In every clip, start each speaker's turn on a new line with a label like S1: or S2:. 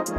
S1: Guys,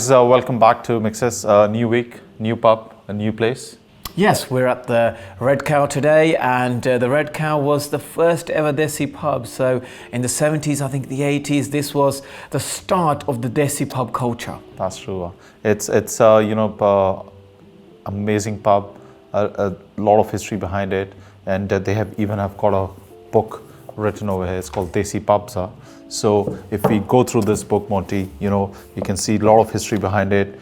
S1: welcome back to MIXIES. New week, new pub, a new place.
S2: Yes, we're at the Red Cow today, and the Red Cow was the first ever Desi pub. So in the 70s, I think the 80s, this was the start of the Desi pub culture.
S1: That's true. It's amazing pub, a lot of history behind it, and they even have got a book written over here. It's called Desi Pubs. So if we go through this book, Monty, you can see a lot of history behind it.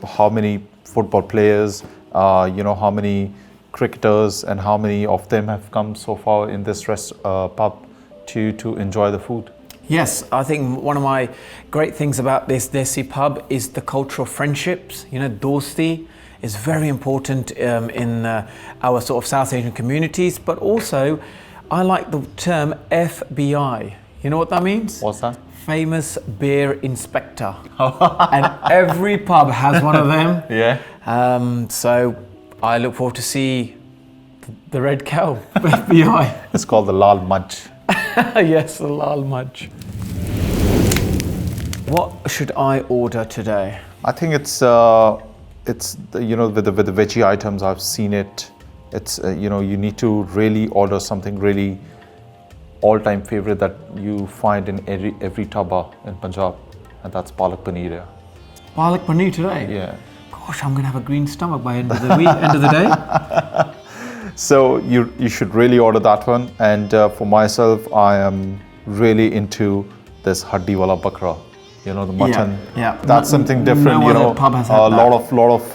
S1: How many football players, how many cricketers, and how many of them have come so far in this pub to enjoy the food.
S2: Yes, I think one of my great things about this Desi pub is the culture of friendships. Dosti is very important in our sort of South Asian communities, but also I like the term FBI. You know what that means?
S1: What's that?
S2: Famous beer inspector. And every pub has one of them.
S1: Yeah.
S2: So I look forward to see the Red Cow, FBI.
S1: It's called the Lal Mudge.
S2: Yes, the Lal Mudge. What should I order today?
S1: I think it's with the veggie items, I've seen it. It's you need to really order something really all-time favorite that you find in every dhaba in Punjab, and that's Palak Paneer. Yeah.
S2: Palak Paneer today?
S1: Yeah.
S2: Gosh, I'm going to have a green stomach by end of the week, end of the day.
S1: So you should really order that one. And for myself, I am really into this haddi wala bakra. The mutton.
S2: Yeah.
S1: That's something different.
S2: No other pub has had
S1: a lot of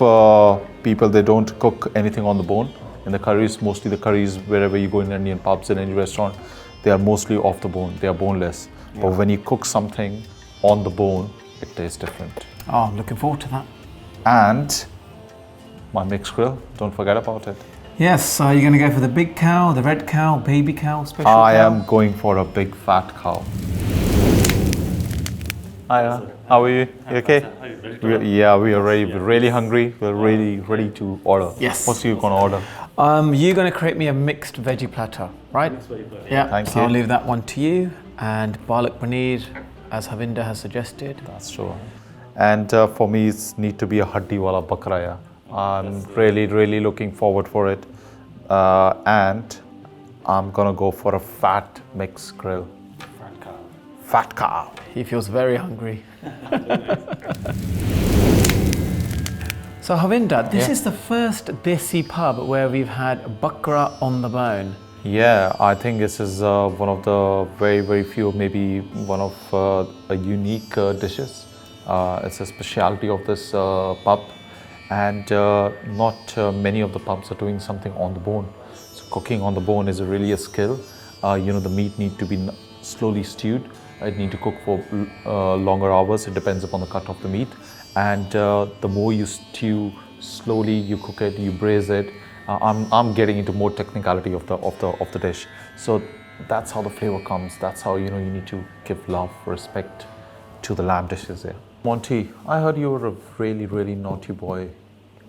S1: people, they don't cook anything on the bone. In the curries, mostly the curries, wherever you go in Indian pubs and any restaurant, they are mostly off the bone. They are boneless. Yeah. But when you cook something on the bone, it tastes different.
S2: Oh, I'm looking forward to that.
S1: And my mixed grill, don't forget about it.
S2: Yes, so you're going to go for the big cow, the red cow, baby cow, special cow?
S1: I am going for a big fat cow. Hiya, how are you? You okay? We are really hungry. We're really ready to order.
S2: Yes.
S1: What's you gonna order?
S2: You're going to create me a mixed veggie platter, right?
S3: Mixed veggie platter.
S2: Yeah,
S1: Thank
S2: so
S1: you.
S2: I'll leave that one to you. And Palak Paneer, as Arbinder has suggested.
S1: That's true. And for me, it need to be a haddi wala bakra. Yeah. I'm really looking forward for it. And I'm gonna go for a fat mixed grill.
S3: Fat cow.
S1: Fat cow.
S2: He feels very hungry. So Arbinder, this is the first Desi pub where we've had bakra on the bone.
S1: Yeah, I think this is one of the very few, maybe one of a unique dishes. It's a specialty of this pub, and not many of the pubs are doing something on the bone. So cooking on the bone is really a skill. The meat need to be slowly stewed. It need to cook for longer hours. It depends upon the cut of the meat, and the more you stew slowly, you cook it, you braise it. I'm getting into more technicality of the dish. So that's how the flavor comes. That's how you need to give love, respect to the lamb dishes there. Monty, I heard you were a really naughty boy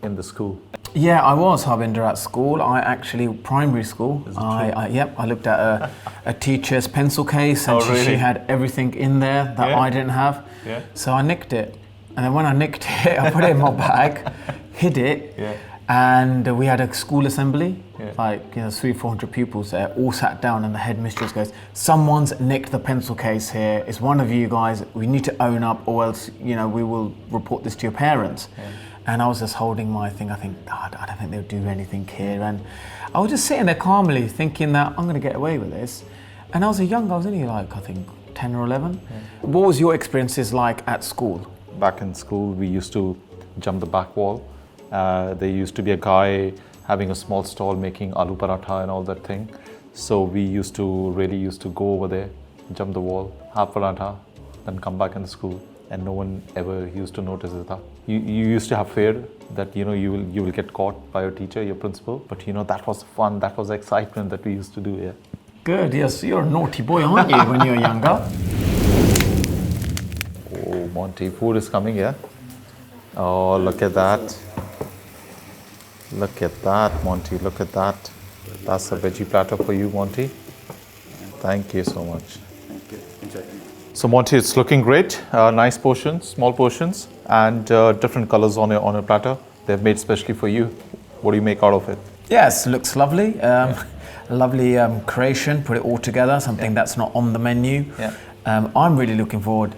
S1: in the school.
S2: Yeah, I was Arbinder at school. Primary school. I looked at a teacher's pencil case, and she had everything in there that I didn't have.
S1: Yeah.
S2: So I nicked it, and then when I nicked it, I put it in my bag, hid it.
S1: Yeah.
S2: And we had a school assembly,
S1: Yeah.
S2: 300-400 pupils there, all sat down, and the headmistress goes, "Someone's nicked the pencil case here. It's one of you guys. We need to own up, or else, we will report this to your parents."
S1: Yeah.
S2: And I was just holding my thing. I think, God, I don't think they'll do anything here. And I was just sitting there calmly, thinking that I'm going to get away with this. And I was only like, I think 10 or 11.
S1: Yeah.
S2: What was your experiences like at school?
S1: Back in school, we used to jump the back wall. There used to be a guy having a small stall making aloo paratha and all that thing. So we really used to go over there, jump the wall, have paratha, then come back in the school, and no one ever used to notice it. Huh? You used to have fear that you will get caught by your teacher, your principal, but that was fun, that was excitement that we used to do. Yeah.
S2: Good. Yes, you're a naughty boy, aren't you, when you were younger?
S1: Oh, Monty, food is coming. Yeah. Oh, look at that. Look at that, Monty. Look at that. That's a veggie platter for you, Monty. Thank you so much.
S3: Thank you. Enjoy.
S1: So Monty, it's looking great. Nice portions, small portions, and different colors on a platter. They've made specially for you. What do you make out of it?
S2: Yes, looks lovely. Lovely creation. Put it all together. Something that's not on the menu.
S1: Yeah.
S2: I'm really looking forward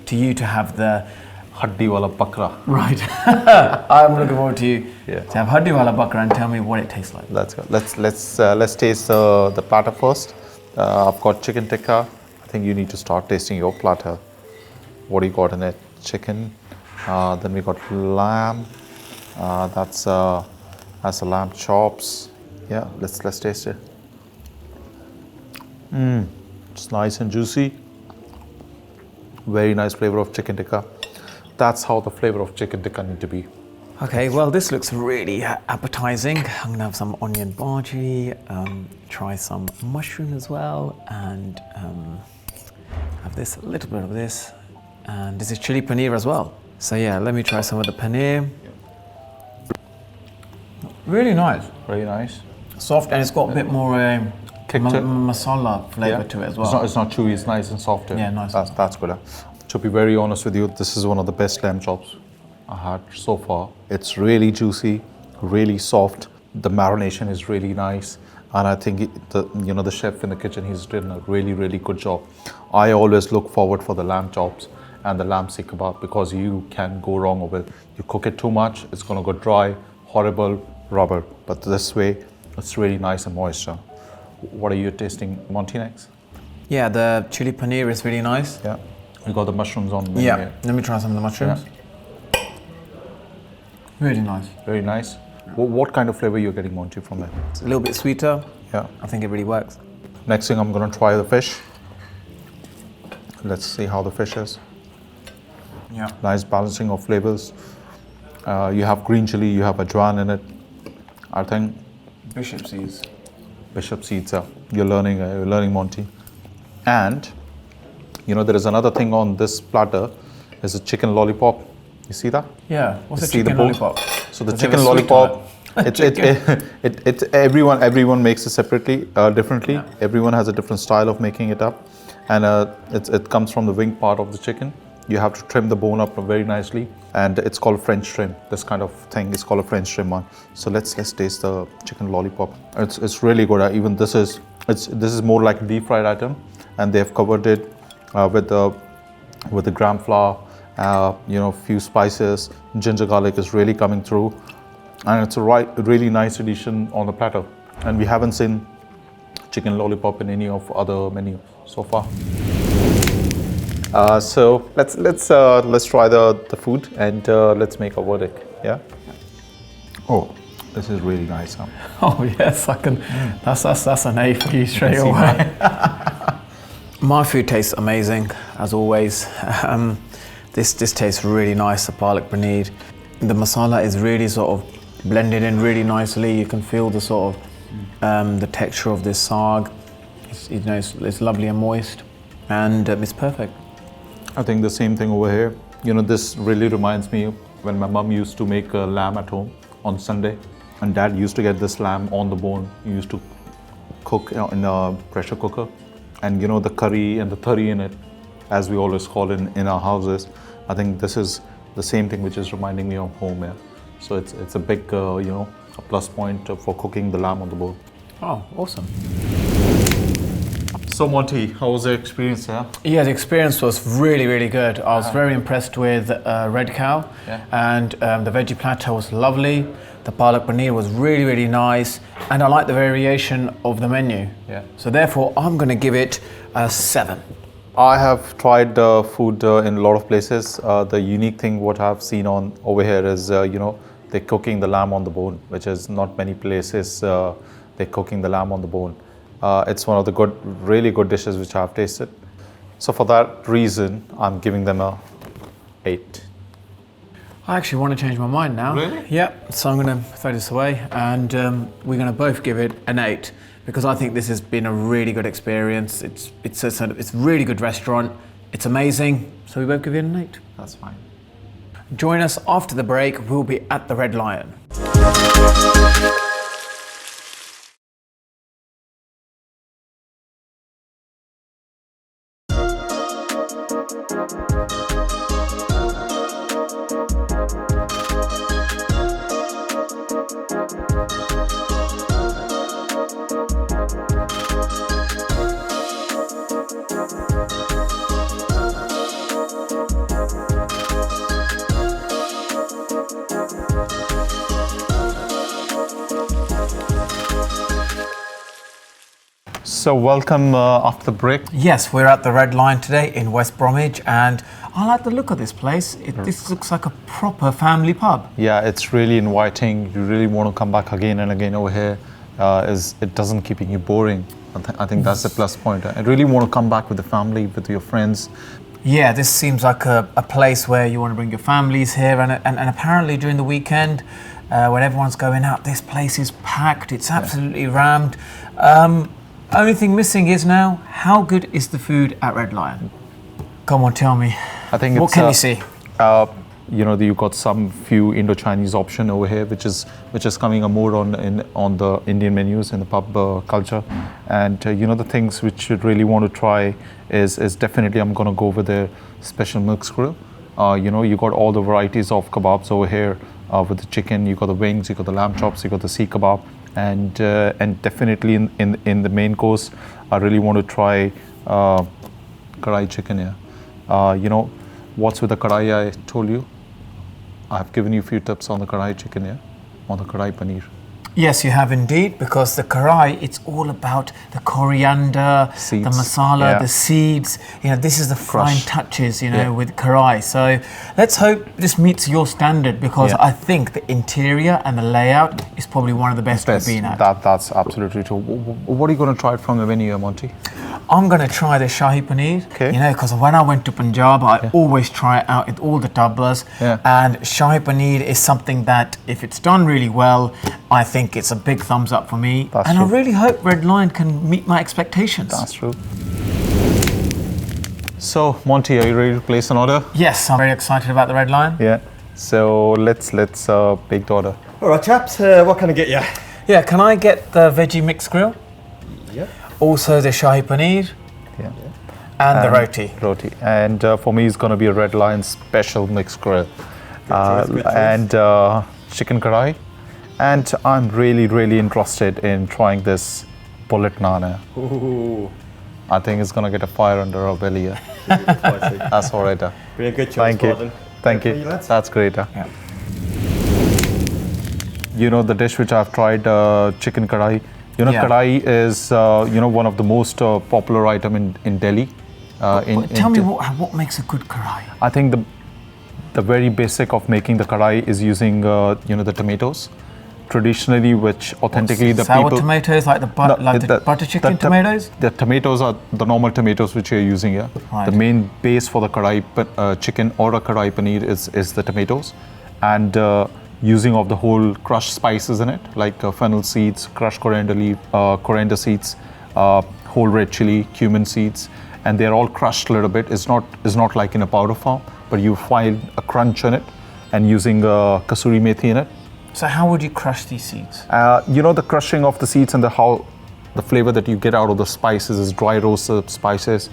S2: to you to have the
S1: Haddi wala bakra.
S2: right. I'm looking forward to you
S1: Yeah.
S2: to have haddi wala bakra and tell me what it tastes like.
S1: Let's go. Let's taste the platter first. I've got chicken tikka. I think you need to start tasting your platter. What do you got in it? Chicken. Then we got lamb. That's the lamb chops. Yeah. Let's taste it. It's nice and juicy. Very nice flavor of chicken tikka. That's how the flavor of chicken tikka need to be.
S2: Okay, well, this looks really appetizing. I'm gonna have some onion bhaji, try some mushroom as well, and have this, a little bit of this. And this is chili paneer as well. So yeah, let me try some of the paneer. Really nice.
S1: Very nice.
S2: Soft, and it's got a bit more
S1: Kick to it.
S2: masala flavor to it as well.
S1: It's not chewy. It's nice and soft.
S2: Yeah, nice.
S1: That's good. To be very honest with you, this is one of the best lamb chops I had so far. It's really juicy, really soft. The marination is really nice, and I think the chef in the kitchen, he's done a really good job. I always look forward for the lamb chops and the lamb sikh kebab because you can go wrong with it. You cook it too much, it's gonna go dry, horrible, rubber. But this way, it's really nice and moist. What are you tasting, Monty, next?
S2: Yeah, the chili paneer is really nice.
S1: Yeah. We got the mushrooms on.
S2: Yeah, let me try some of the mushrooms.
S1: Yeah.
S2: Really nice.
S1: Very nice. What kind of flavor you're getting, Monty, from it?
S2: It's a little bit sweeter.
S1: Yeah.
S2: I think it really works.
S1: Next thing, I'm gonna try the fish. Let's see how the fish is.
S2: Yeah.
S1: Nice balancing of flavors. You have green chili, you have ajwain in it. I think
S2: Bishop seeds.
S1: bishop seeds. You're learning, Monty. And there is another thing on this platter. Is a chicken lollipop. You see that?
S2: Yeah. What's a
S1: See the
S2: chicken
S1: bowl?
S2: lollipop?
S1: So the
S2: Does it
S1: chicken
S2: have a sweet
S1: lollipop,
S2: on
S1: it everyone makes it separately, differently.
S2: Yeah.
S1: Everyone has a different style of making it up, and it comes from the wing part of the chicken. You have to trim the bone up very nicely, and it's called French trim. This kind of thing is called a French trim one. So let's taste the chicken lollipop. It's really good. Even this is more like a deep fried item, and they've covered it with the gram flour. Few spices, ginger garlic is really coming through, and it's a really nice addition on the platter. And we haven't seen chicken lollipop in any of other menus so far. So let's try the food and let's make a verdict. Yeah. Oh, this is really nice. Huh?
S2: Oh yes, I can. That's an A for you straight
S1: see
S2: away. My food tastes amazing as always. This tastes really nice, the Palak Paneer. The masala is really sort of blended in really nicely. You can feel the sort of the texture of this saag. It's lovely and moist, and it's perfect.
S1: I think the same thing over here. This really reminds me when my mum used to make lamb at home on Sunday, and Dad used to get this lamb on the bone. He used to cook in a pressure cooker, and the curry and the thari in it, as we always call it in our houses. I think this is the same thing which is reminding me of home. Yeah. So it's a big a plus point for cooking the lamb on the bone.
S2: Oh, awesome.
S1: So Monty, how was the experience?
S2: Yeah, the experience was really good. I was very impressed with Red Cow, and the veggie platter was lovely. The Palak Paneer was really nice, and I like the variation of the menu.
S1: Yeah.
S2: So therefore, I'm going to give it a 7.
S1: I have tried food in a lot of places. The unique thing what I've seen on over here is they're cooking the lamb on the bone, which is not many places they're cooking the lamb on the bone. It's one of the really good dishes which I've tasted. So for that reason, I'm giving them a 8.
S2: I actually want to change my mind now.
S1: Really?
S2: Yep. So I'm going to throw this away, and we're going to both give it an 8 because I think this has been a really good experience. It's a really good restaurant. It's amazing. So we both give it an 8.
S1: That's fine.
S2: Join us after the break. We'll be at the Red Lion.
S1: So welcome after the break.
S2: Yes, we're at the Red Lion today in West Bromwich, and I like the look of this place. This looks like a proper family pub.
S1: Yeah, it's really inviting. You really want to come back again and again over here. It doesn't keeping you boring. I think that's the plus point. I really want to come back with the family, with your friends.
S2: Yeah, this seems like a place where you want to bring your families here, and apparently during the weekend, when everyone's going out, this place is packed. It's absolutely rammed. Only thing missing is now, how good is the food at Red Lion? Come on, tell me.
S1: I think
S2: what can you see?
S1: You've got some few Indo-Chinese option over here, which is coming more on the Indian menus in the pub culture, and the things which you really want to try is definitely I'm gonna go with the special mixed grill. You got all the varieties of kebabs over here with the chicken. You got the wings, you got the lamb chops, you got the sea kebab. And definitely in the main course, I really want to try kadai chicken here. What's with the kadai? I told you, I've given you a few tips on the kadai chicken here, on the kadai paneer.
S2: Yes, you have indeed, because the karai, it's all about the coriander,
S1: seeds.
S2: The masala, the seeds. This is the fine touches, with karai. So let's hope this meets your standard, because I think the interior and the layout is probably one of the best we've been at.
S1: That's absolutely true. What are you going to try from the menu, Monty?
S2: I'm going to try the Shahi Paneer, because when I went to Punjab, I always try it out at all the tablas. And Shahi Paneer is something that, if it's done really well, I think it's a big thumbs up for me.
S1: That's
S2: and
S1: true.
S2: I really hope Red Lion can meet my expectations.
S1: That's true. So, Monty, are you ready to place an order?
S2: Yes, I'm very excited about the Red Lion.
S1: Yeah. So let's make the order.
S3: All right, chaps. What can I get you?
S2: Yeah, can I get the veggie mixed grill?
S3: Yeah.
S2: Also the Shahi Paneer.
S1: Yeah.
S2: And the roti.
S1: Roti. And for me, it's going to be a Red Lion special mixed grill. And chicken karai. And I'm really, really interested in trying this bullet naan.
S3: Ooh.
S1: I think it's going to get a fire under our belly. Yeah. That's all right.
S3: Really good choice,
S1: Thank you.
S3: Gordon.
S1: Thank you. That's great.
S2: Yeah.
S1: The dish which I've tried, chicken kadai. Kadai is one of the most popular item in Delhi.
S2: Tell me what makes a good karai?
S1: I think the very basic of making the kadai is using the tomatoes. Traditionally, which authentically
S2: sour tomatoes, like the butter chicken tomatoes?
S1: The tomatoes are the normal tomatoes which you're using here.
S2: Right.
S1: The main base for the kadai chicken or a kadai paneer is the tomatoes, and using of the whole crushed spices in it, like fennel seeds, crushed coriander leaf, coriander seeds, whole red chili, cumin seeds, and they're all crushed a little bit. It's not like in a powder form, but you find a crunch in it, and using kasuri methi in it.
S2: So how would you crush these seeds?
S1: The crushing of the seeds and the flavor that you get out of the spices is dry roasted spices,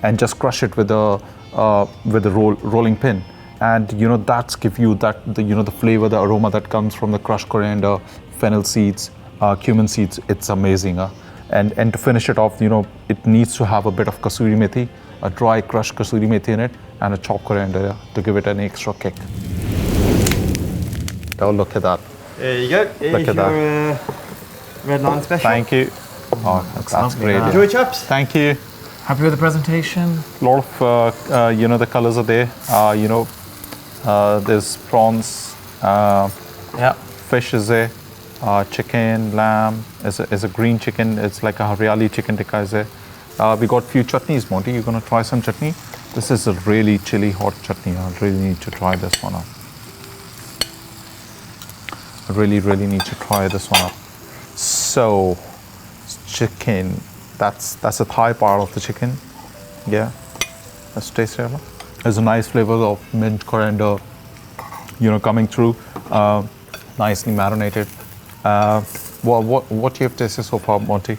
S1: and just crush it with a rolling pin, and that's give you the flavor, the aroma that comes from the crushed coriander, fennel seeds, cumin seeds. It's amazing. And to finish it off, it needs to have a bit of kasuri methi, a dry crushed kasuri methi in it, and a chopped coriander to give it an extra kick. Oh, look at that.
S3: There you go. Here's your Red Lion special.
S1: Thank you. Oh, that's great.
S3: Enjoy, chaps.
S1: Thank you.
S2: Happy with the presentation?
S1: A lot of, the colors are there. There's prawns. Fish is there. Chicken, lamb. Is a green chicken. It's like a Haryali chicken tikka is there. We got few chutneys, Monty. You're going to try some chutney? This is a really chili hot chutney. I really need to try this one up. I really need to try this one up. So, chicken. That's the thigh part of the chicken. Yeah. Let's taste it. There's a nice flavor of mint, coriander, coming through. Nicely marinated. What you have tasted so far, Monty?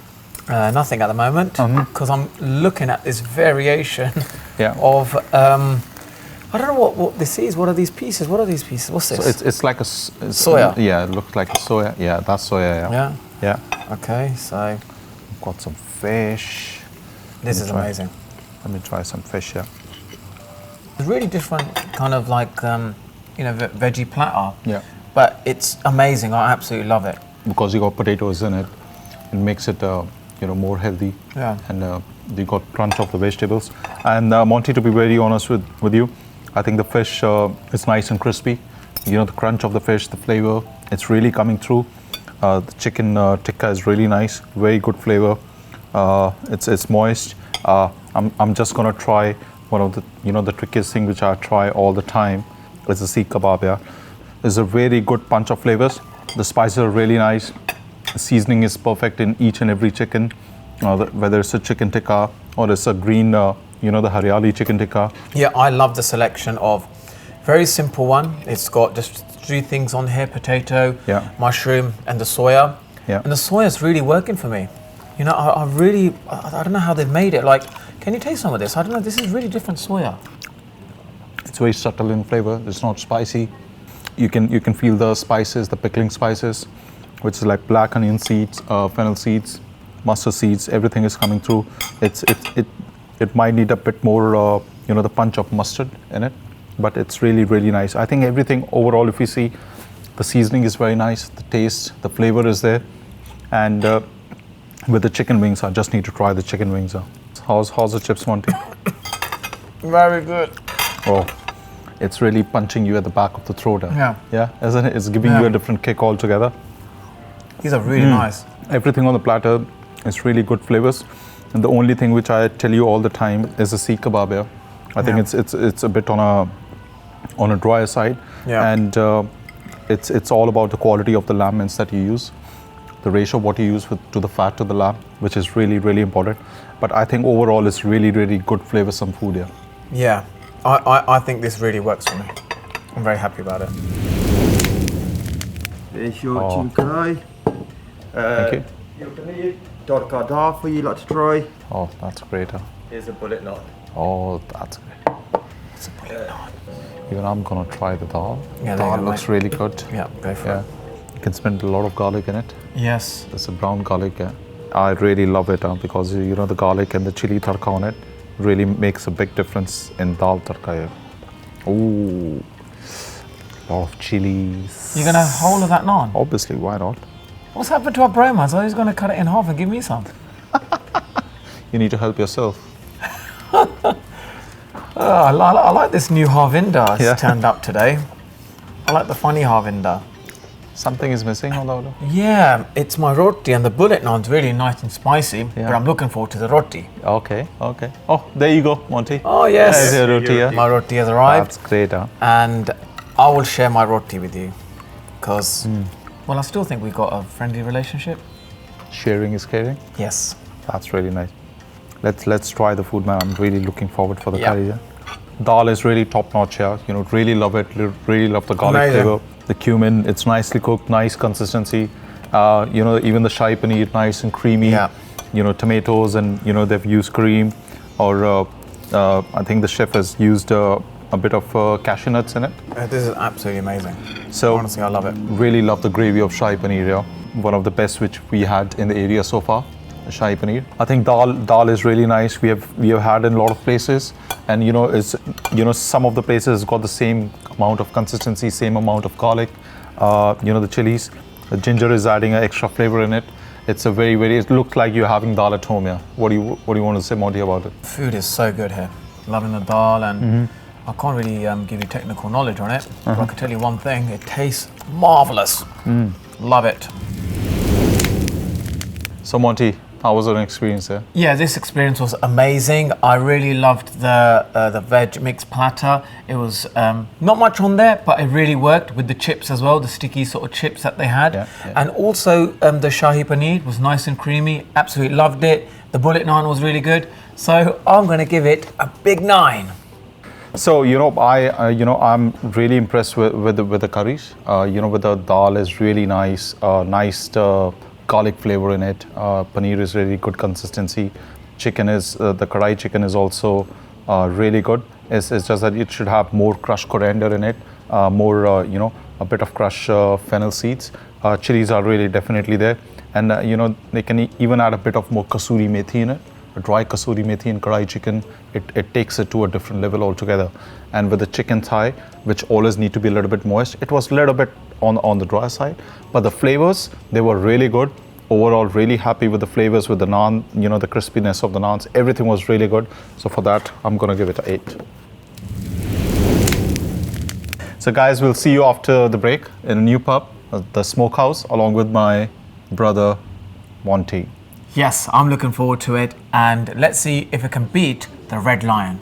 S2: Nothing at the moment, because I'm looking at this variation of, I don't know what this is. What are these pieces? What's this?
S1: So it's like a
S2: soya.
S1: Yeah, it looks like a soya. Yeah, that's soya. Yeah.
S2: Okay, so
S1: Got some fish.
S2: this is amazing.
S1: Let me try some fish here.
S2: It's really different kind of like, veggie platter.
S1: Yeah.
S2: But it's amazing. I absolutely love it.
S1: Because you got potatoes in it, it makes it more healthy.
S2: Yeah.
S1: And you got crunch of the vegetables. And Monty, to be very honest with you, I think the fish is nice and crispy. The crunch of the fish, the flavor, it's really coming through. The chicken tikka is really nice, very good flavor. It's moist. I'm just gonna try one of the trickiest thing which I try all the time is the seekh kebab. Yeah, it's a very good punch of flavors. The spices are really nice. The seasoning is perfect in each and every chicken, whether it's a chicken tikka or it's a green, the Haryali chicken tikka.
S2: Yeah, I love the selection of very simple one. It's got just 3 things on here: potato, mushroom, and the soya.
S1: Yeah.
S2: And the soya is really working for me. I don't know how they've made it. Like, can you taste some of this? I don't know. This is really different soya.
S1: It's very subtle in flavor. It's not spicy. You can feel the spices, the pickling spices, which is like black onion seeds, fennel seeds, mustard seeds. Everything is coming through. It might need a bit more, the punch of mustard in it, but it's really nice. I think everything overall, if you see, the seasoning is very nice. The taste, the flavor is there, and with the chicken wings, I just need to try the chicken wings. How's the chips, Monty?
S2: Very good.
S1: Oh. It's really punching you at the back of the throat.
S2: Yeah,
S1: isn't it? It's giving you a different kick altogether.
S2: These are really nice.
S1: Everything on the platter is really good flavors. And the only thing which I tell you all the time is the seekh kebab here. I think it's a bit on a drier side.
S2: Yeah.
S1: And it's all about the quality of the lamb mince that you use, the ratio of what you use to the fat to the lamb, which is really important. But I think overall it's really good flavorsome food here.
S2: Yeah. I think this really works for me. I'm very happy about it.
S3: There's your chicken kadai.
S1: Thank you.
S3: Your paneer, tadka dal for you like to try.
S1: Oh, that's great.
S3: Here's a bullet naan.
S1: Oh, that's great.
S2: It's a bullet naan.
S1: Even I'm gonna try the dal.
S2: Yeah,
S1: Dal looks really good.
S2: Yeah, go for it.
S1: You can spend a lot of garlic in it.
S2: Yes.
S1: There's a brown garlic. I really love it because the garlic and the chili tadka on it really makes a big difference in dal tadka here. Ooh, lot of chilies.
S2: You're gonna have a whole of that naan?
S1: Obviously, why not?
S2: What's happened to our bromance? I was going to cut it in half and give me some.
S1: You need to help yourself.
S2: I like this new Arbinder it's turned up today. I like the funny Arbinder.
S1: Something is missing on the order?
S2: Yeah, it's my roti, and the bullet naan's really nice and spicy, but I'm looking forward to the roti.
S1: Okay. Oh, there you go, Monty.
S2: Oh, yes.
S1: There's your roti here.
S2: My roti has arrived.
S1: That's great, huh?
S2: And I will share my roti with you, because, well, I still think we've got a friendly relationship.
S1: Sharing is caring?
S2: Yes.
S1: That's really nice. Let's try the food, man. I'm really looking forward for the curry. Yeah? Dal is really top notch here. Really love it. Really love the garlic flavor. The cumin, it's nicely cooked, nice consistency. Even the shahi paneer, nice and creamy.
S2: Yeah.
S1: Tomatoes, and they've used cream, or I think the chef has used a bit of cashew nuts in it.
S2: This is absolutely amazing.
S1: So
S2: honestly, I love it.
S1: Really love the gravy of shahi paneer here. One of the best which we had in the area so far. Shahi paneer. I think dal is really nice. We have had in a lot of places, and some of the places got the same amount of consistency, same amount of garlic. The chilies, the ginger is adding an extra flavor in it. It's a very it looks like you're having dal at home. Yeah. What do you want to say, Monty, about it?
S2: Food is so good here. Loving the dal, and I can't really give you technical knowledge on it, but I can tell you one thing: it tastes marvelous. Love it.
S1: So, Monty, How was your experience there?
S2: Yeah, this experience was amazing. I really loved the veg mixed platter. It was not much on there, but it really worked with the chips as well, the sticky sort of chips that they had.
S1: Yeah, yeah.
S2: And also the shahi paneer was nice and creamy. Absolutely loved it. The bullet naan was really good. So I'm going to give it a big 9.
S1: So I'm really impressed with the curries. With the dal is really nice, nice garlic flavor in it. Paneer is really good consistency. Chicken is the kadai chicken is also really good. It's just that it should have more crushed coriander in it, more a bit of crushed fennel seeds. Chilies are really definitely there, and they can even add a bit of more kasuri methi in it. A dry kasuri methi in kadai chicken, it takes it to a different level altogether. And with the chicken thigh, which always need to be a little bit moist, it was a little bit on the dry side, but the flavors, they were really good. Overall, really happy with the flavors, with the naan, the crispiness of the naans, everything was really good. So for that, I'm gonna give it an 8. So guys, we'll see you after the break in a new pub, the Smokehouse, along with my brother, Monty.
S2: Yes, I'm looking forward to it. And let's see if it can beat the Red Lion.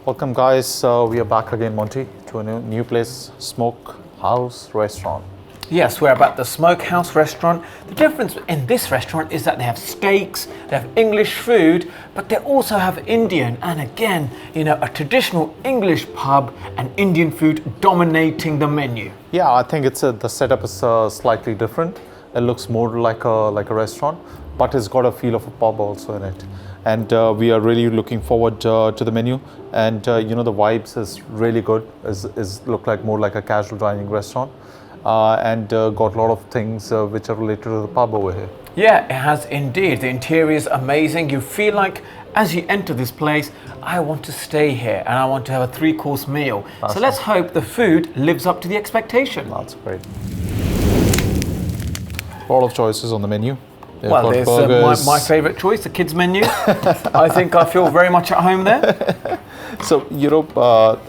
S1: Welcome guys, we are back again, Monty, to a new place, Smokehouse restaurant.
S2: Yes, we're at the Smokehouse restaurant. The difference in this restaurant is that they have steaks, they have English food, but they also have Indian. And again, a traditional English pub and Indian food dominating the menu.
S1: Yeah, I think the setup is slightly different. It looks more like a restaurant, but it's got a feel of a pub also in it. And we are really looking forward to the menu. And the vibes is really good. Is look like more like a casual dining restaurant. And got a lot of things which are related to the pub over here.
S2: Yeah, it has indeed. The interior is amazing. You feel like as you enter this place, I want to stay here and I want to have a 3-course meal. So let's hope the food lives up to the expectation.
S1: That's great. A lot of choices on the menu.
S2: Well, there's my favourite choice, the kids menu. I think I feel very much at home there.
S1: So,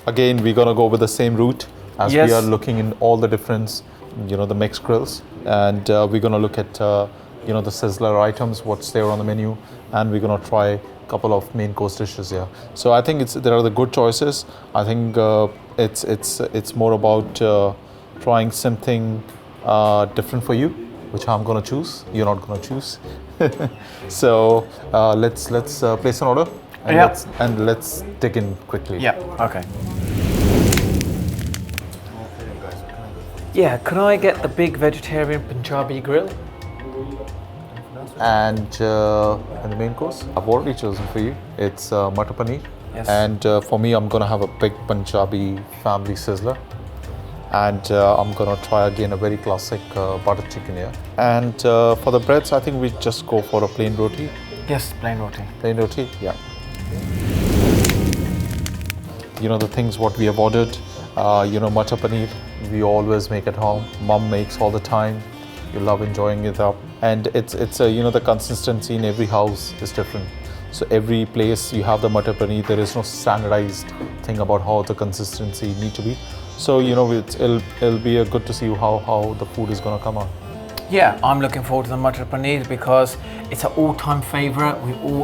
S1: again, we're going to go with the same route as we are looking in all the different, the mixed grills. And we're going to look at, the sizzler items, what's there on the menu. And we're going to try a couple of main course dishes here. So I think there are the good choices. I think it's more about trying something different for you, which I'm gonna choose. You're not gonna choose. So let's place an order and let's dig in quickly.
S2: Yeah. Okay. Yeah. Could I get the big vegetarian Punjabi grill?
S1: And the main course, I've already chosen for you. It's Matar Paneer.
S2: Yes.
S1: And for me, I'm gonna have a big Punjabi family sizzler. And I'm gonna try again a very classic butter chicken here. And for the breads, I think we just go for a plain roti.
S2: Yes, plain roti.
S1: Plain roti, yeah. The things what we have ordered, Matar Paneer, we always make at home. Mom makes all the time. You love enjoying it up. And it's the consistency in every house is different. So every place you have the Matar Paneer, there is no standardized thing about how the consistency need to be. So it'll be good to see how the food is gonna come out.
S2: Yeah, I'm looking forward to the Matar Paneer because it's an all-time favorite.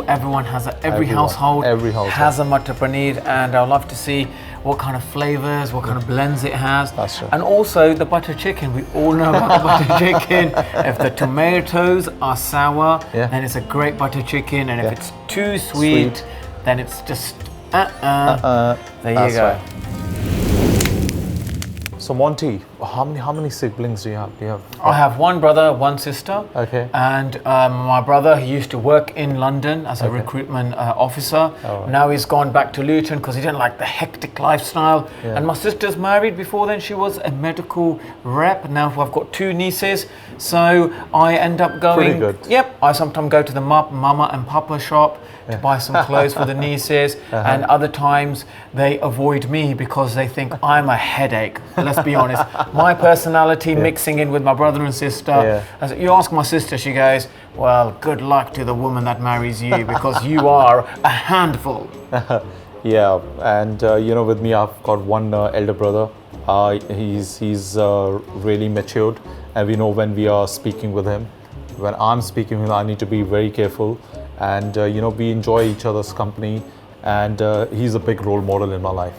S2: Everyone has every household has a Matar Paneer, and I'd love to see what kind of flavors, what kind of blends it has.
S1: That's right.
S2: And also the butter chicken. We all know about the butter chicken. If the tomatoes are sour, then it's a great butter chicken, and if it's too sweet, then it's just There you go.
S1: Right. So Monty, how many siblings do you have?
S2: I have one brother, one sister.
S1: Okay.
S2: And my brother, he used to work in London as a recruitment officer.
S1: Oh, right.
S2: Now he's gone back to Luton because he didn't like the hectic lifestyle.
S1: Yeah.
S2: And my sister's married. Before then, she was a medical rep. Now I've got 2 nieces. So I end up going...
S1: Pretty good.
S2: Yep. I sometimes go to the mama and papa shop to buy some clothes for the nieces. And other times they avoid me because they think I'm a headache. Let's be honest. My personality mixing in with my brother and sister.
S1: Yeah.
S2: As you ask my sister, she goes, well, good luck to the woman that marries you because you are a handful.
S1: Yeah, and with me, I've got one elder brother. He's really matured, and we know when we are speaking with him. When I'm speaking with him, I need to be very careful, and we enjoy each other's company, and he's a big role model in my life.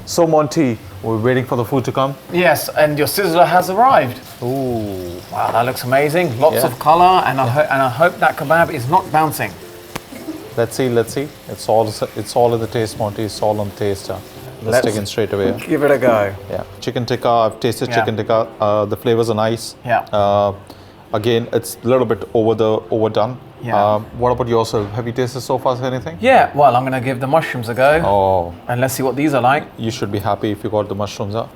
S1: So Monty, we're waiting for the food to come.
S2: Yes, and your sizzler has arrived.
S1: Ooh,
S2: Wow, that looks amazing. Lots
S1: Yeah.
S2: of colour, and I hope that kebab is not bouncing.
S1: let's see. It's all in the taste, Monty. It's all on the taste. Let's take it straight away.
S2: Give it a go.
S1: Yeah, chicken tikka. I've tasted chicken tikka. The flavors are nice.
S2: Yeah.
S1: Again, it's a little bit overdone.
S2: Yeah.
S1: What about yourself? Have you tasted so far anything?
S2: Yeah, well, I'm going to give the mushrooms a go.
S1: Oh,
S2: And let's see what these are like.
S1: you should be happy if you got the mushrooms. Huh?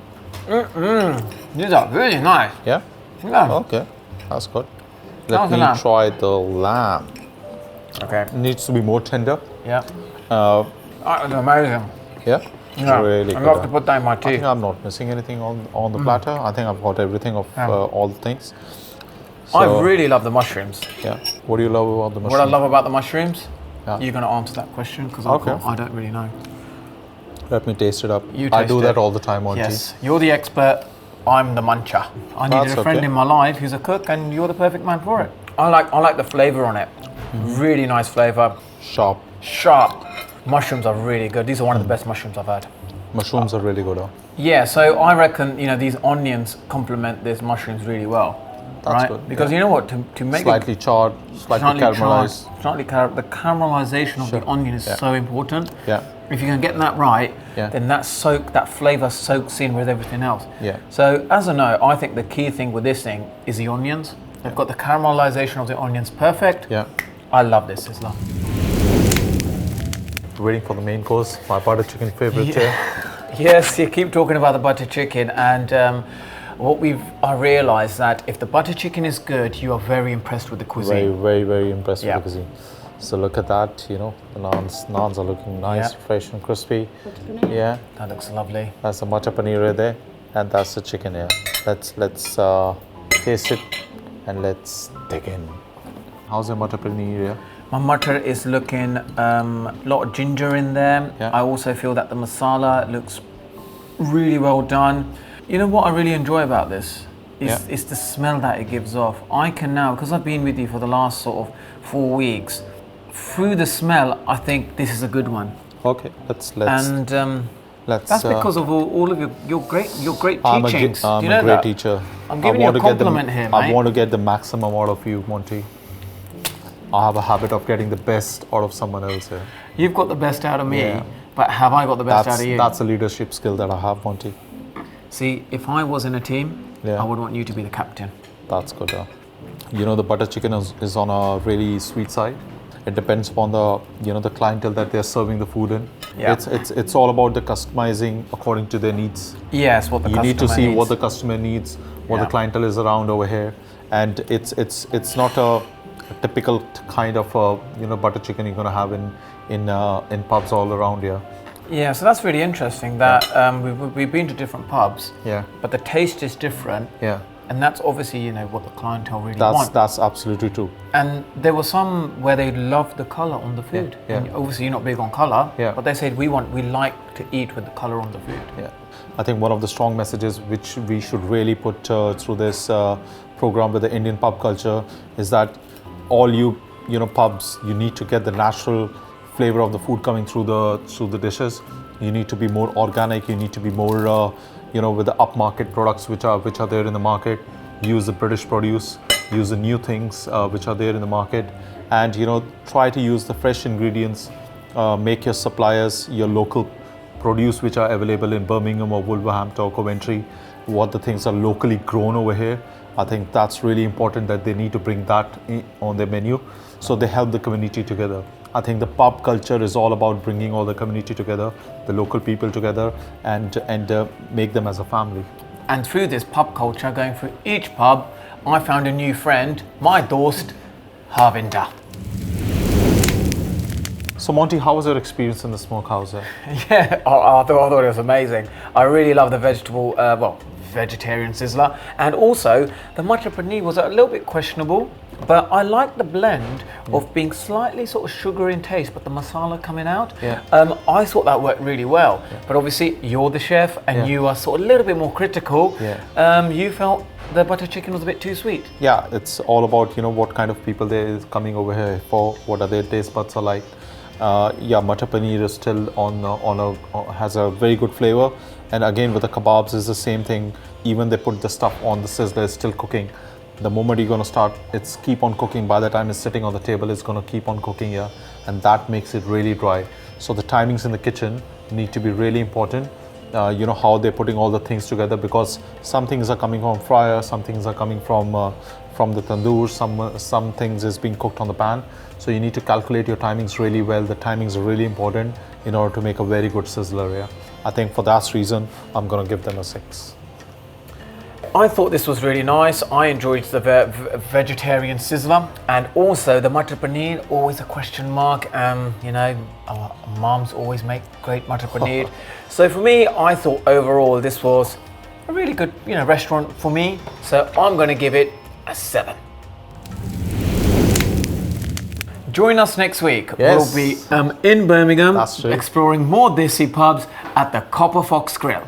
S2: These are really nice.
S1: Yeah.
S2: Yeah.
S1: Okay, that's good.
S2: How's
S1: Let
S2: the
S1: me
S2: lamb?
S1: try the lamb.
S2: Okay.
S1: It needs to be more tender.
S2: Yeah.
S1: Uh,
S2: It's amazing.
S1: yeah.
S2: Yeah.
S1: Really
S2: I
S1: good.
S2: love to put that in my
S1: I
S2: tea.
S1: think I'm not missing anything on the platter. I think I've got everything of all the things.
S2: I
S1: So,
S2: really love the mushrooms.
S1: Yeah. What do you love about the
S2: What I
S1: mushroom?
S2: love about the mushrooms,
S1: Yeah.
S2: you're going to answer that question because
S1: Okay.
S2: I don't really know.
S1: Let me taste it up.
S2: You
S1: I
S2: taste
S1: do
S2: it.
S1: that all the time, Monty.
S2: Yes, you're the expert. I'm the muncher. I needed
S1: That's
S2: a friend
S1: okay.
S2: in my life who's a cook, and you're the perfect man for it. I like the flavour on it. Really nice flavour.
S1: Sharp.
S2: Sharp. Mushrooms are really good. These are one of the best mushrooms I've had.
S1: Mushrooms are really good. Huh?
S2: Yeah, so I reckon these onions complement these mushrooms really well.
S1: That's
S2: right?
S1: good,
S2: Because you know what? To make
S1: Slightly charred, slightly caramelized.
S2: the caramelization of the onion is so important.
S1: Yeah.
S2: If you can get that right,
S1: Yeah.
S2: then that flavour soaks in with everything else.
S1: Yeah.
S2: So as I know, I think the key thing with this thing is the onions. They've got the caramelization of the onions perfect.
S1: Yeah.
S2: I love this sizzler.
S1: Waiting for the main course. My butter chicken favorite here.
S2: Yes, you keep talking about the butter chicken, and I realised that if the butter chicken is good, you are very impressed with the
S1: Very,
S2: cuisine.
S1: very, very impressed
S2: Yeah.
S1: with the cuisine. So look at that. The naans are looking nice,
S2: Yeah.
S1: fresh and crispy. Yeah.
S2: That looks lovely.
S1: That's the Monty Paneer right there, and that's the chicken here. Let's taste it and let's dig in. How's the Monty Paneer here?
S2: My mutton is looking a lot of ginger in there.
S1: Yeah.
S2: I also feel that the masala looks really well done. You know what I really enjoy about this is the smell that it gives off. I can now, because I've been with you for the last sort of 4 weeks, through the smell, I think this is a good one.
S1: Okay, let's.
S2: And that's because of all of your great teachings.
S1: I'm
S2: Do you know
S1: a great
S2: that?
S1: teacher.
S2: I'm giving you a compliment here,
S1: I
S2: mate.
S1: want to get the maximum out of you, Monty. I have a habit of getting the best out of someone else here.
S2: You've got the best out of me,
S1: Yeah.
S2: but have I got the best out of you?
S1: That's a leadership skill that I have, Monty.
S2: See, if I was in a team,
S1: Yeah.
S2: I would want you to be the captain.
S1: That's good. The butter chicken is on a really sweet side. It depends upon the clientele that they're serving the food in.
S2: Yeah.
S1: It's all about the customizing according to their needs.
S2: Yes, what the
S1: You
S2: customer
S1: need to see
S2: needs.
S1: what the customer needs, what
S2: Yeah.
S1: the clientele is around over here, and it's not a typical kind of butter chicken you're gonna have in pubs all around here.
S2: Yeah, so that's really interesting that we've been to different pubs,
S1: Yeah,
S2: but the taste is different,
S1: yeah.
S2: and that's obviously what the clientele really
S1: That's
S2: want.
S1: that's absolutely true.
S2: And there were some where they loved the colour on the food.
S1: yeah.
S2: And obviously, you're not big on colour,
S1: Yeah.
S2: but they said we like to eat with the colour on the food.
S1: Yeah, I think one of the strong messages which we should really put through this program with the Indian pub culture is that all pubs, you need to get the natural flavor of the food coming through the dishes. You need to be more organic. You need to be more with the upmarket products which are there in the market. Use the British produce. Use the new things which are there in the market, and try to use the fresh ingredients. Make your suppliers, your local produce which are available in Birmingham or Wolverhampton or Coventry, what the things are locally grown over here. I think that's really important that they need to bring that on their menu. So they help the community together. I think the pub culture is all about bringing all the community together, the local people together, and make them as a family.
S2: And through this pub culture, going through each pub, I found a new friend, my dost, Arbinder.
S1: So Monty, how was your experience in the Smokehouse?
S2: Yeah, I thought it was amazing. I really love the vegetarian sizzler, and also the Monty Paneer was a little bit questionable, but I like the blend of being slightly sort of sugary in taste, but the masala coming out.
S1: Yeah.
S2: I thought that worked really well. Yeah. But obviously, you're the chef, and you are sort of a little bit more critical.
S1: Yeah.
S2: You felt the butter chicken was a bit too sweet.
S1: Yeah, it's all about what kind of people there is coming over here for, what are their taste buds are like. Matar paneer is still has a very good flavor, and again with the kebabs is the same thing. Even they put the stuff on the sizzler, it's still cooking. The moment you're gonna start, it's keep on cooking. By the time it's sitting on the table, it's gonna keep on cooking, and that makes it really dry. So the timings in the kitchen need to be really important. How they're putting all the things together, because some things are coming from fryer, some things are coming from the tandoor, some things is being cooked on the pan. So you need to calculate your timings really well. The timings are really important in order to make a very good sizzler. I think for that reason, I'm gonna give them a 6.
S2: I thought this was really nice. I enjoyed the vegetarian sizzler, and also the Matar Paneer, always a question mark. Our mums always make great Matar Paneer. So for me, I thought overall this was a really good restaurant for me. So I'm going to give it a 7. Join us next week.
S1: Yes.
S2: We'll be in Birmingham,
S1: That's true.
S2: exploring more desi pubs at the Copper Fox Grill.